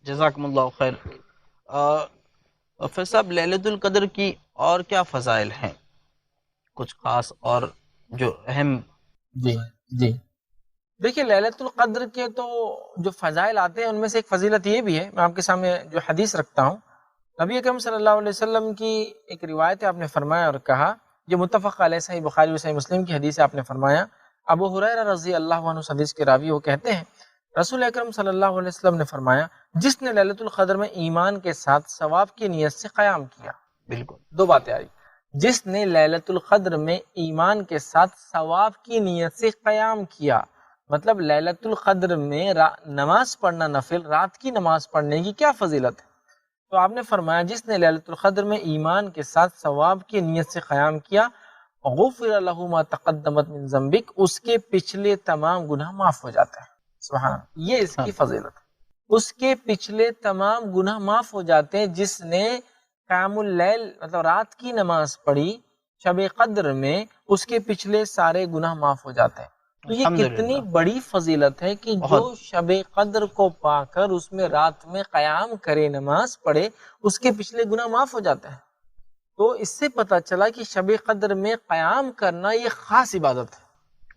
جزاکم اللہ خیر۔ پھر صاحب ليلة القدر کی اور کیا فضائل ہیں، کچھ خاص اور جو اہم؟ جی جی، دیکھیے ليلة القدر کے تو جو فضائل آتے ہیں ان میں سے ایک فضیلت یہ بھی ہے، میں آپ کے سامنے جو حدیث رکھتا ہوں، نبی اکرم صلی اللہ علیہ وسلم کی ایک روایت ہے، آپ نے فرمایا اور کہا، جو متفق علیہ صحیح بخاری و صحیح مسلم کی حدیث ہے، آپ نے فرمایا، ابو حریرہ رضی اللہ عنہ حدیث کے راوی وہ کہتے ہیں، رسول اکرم صلی اللہ علیہ وسلم نے فرمایا، جس نے ليلة القدر میں ایمان کے ساتھ ثواب کی نیت سے قیام کیا، بالکل دو باتیں آئی، جس نے ليلة القدر میں ایمان کے ساتھ ثواب کی نیت سے قیام کیا، مطلب ليلة القدر میں نماز پڑھنا، نفل رات کی نماز پڑھنے کی کیا فضیلت ہے؟ تو آپ نے فرمایا جس نے ليلة القدر میں ایمان کے ساتھ ثواب کی نیت سے قیام کیا، غفر له ما تقدمت من ذنبک، اس کے پچھلے تمام گناہ معاف ہو جاتے ہیں۔ سبحان اللہ، یہ اس کی فضیلت ہے، اس کے پچھلے تمام گناہ معاف ہو جاتے ہیں جس نے قیام اللیل مطلب رات کی نماز پڑھی شب قدر میں، اس کے پچھلے سارے گناہ معاف ہو جاتے ہیں۔ تو یہ کتنی بڑی فضیلت ہے کہ جو شب قدر کو پا کر اس میں رات میں قیام کرے، نماز پڑھے، اس کے پچھلے گناہ معاف ہو جاتے ہیں۔ تو اس سے پتہ چلا کہ شب قدر میں قیام کرنا یہ خاص عبادت ہے،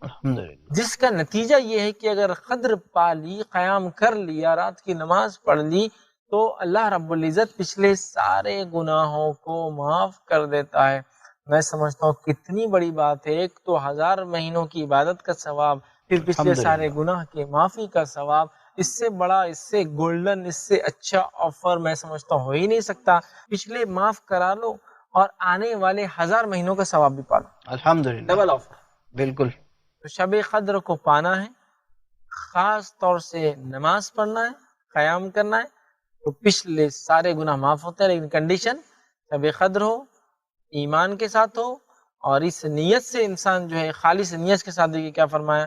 الحمدللہ۔ جس کا نتیجہ یہ ہے کہ اگر قدر پا لی، قیام کر لیا، رات کی نماز پڑھ لی، تو اللہ رب العزت پچھلے سارے گناہوں کو معاف کر دیتا ہے۔ میں سمجھتا ہوں کتنی بڑی بات ہے، ایک تو 1000 مہینوں کی عبادت کا ثواب، پھر پچھلے سارے گناہ کے معافی کا ثواب، اس سے بڑا، اس سے گولڈن، اس سے اچھا آفر میں سمجھتا ہوں ہو ہی نہیں سکتا۔ پچھلے معاف کرا لو اور آنے والے 1000 مہینوں کا ثواب بھی پا لو، الحمدللہ، ڈبل آفر۔ بالکل۔ تو شب قدر کو پانا ہے، خاص طور سے نماز پڑھنا ہے، قیام کرنا ہے، تو پچھلے سارے گناہ معاف ہوتے ہیں، لیکن کنڈیشن شب قدر ہو، ایمان کے ساتھ ہو، اور اس نیت سے انسان جو ہے خالص نیت کے ساتھ، دیکھیے کیا فرمایا،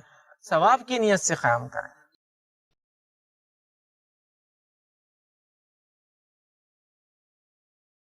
ثواب کی نیت سے قیام کرے۔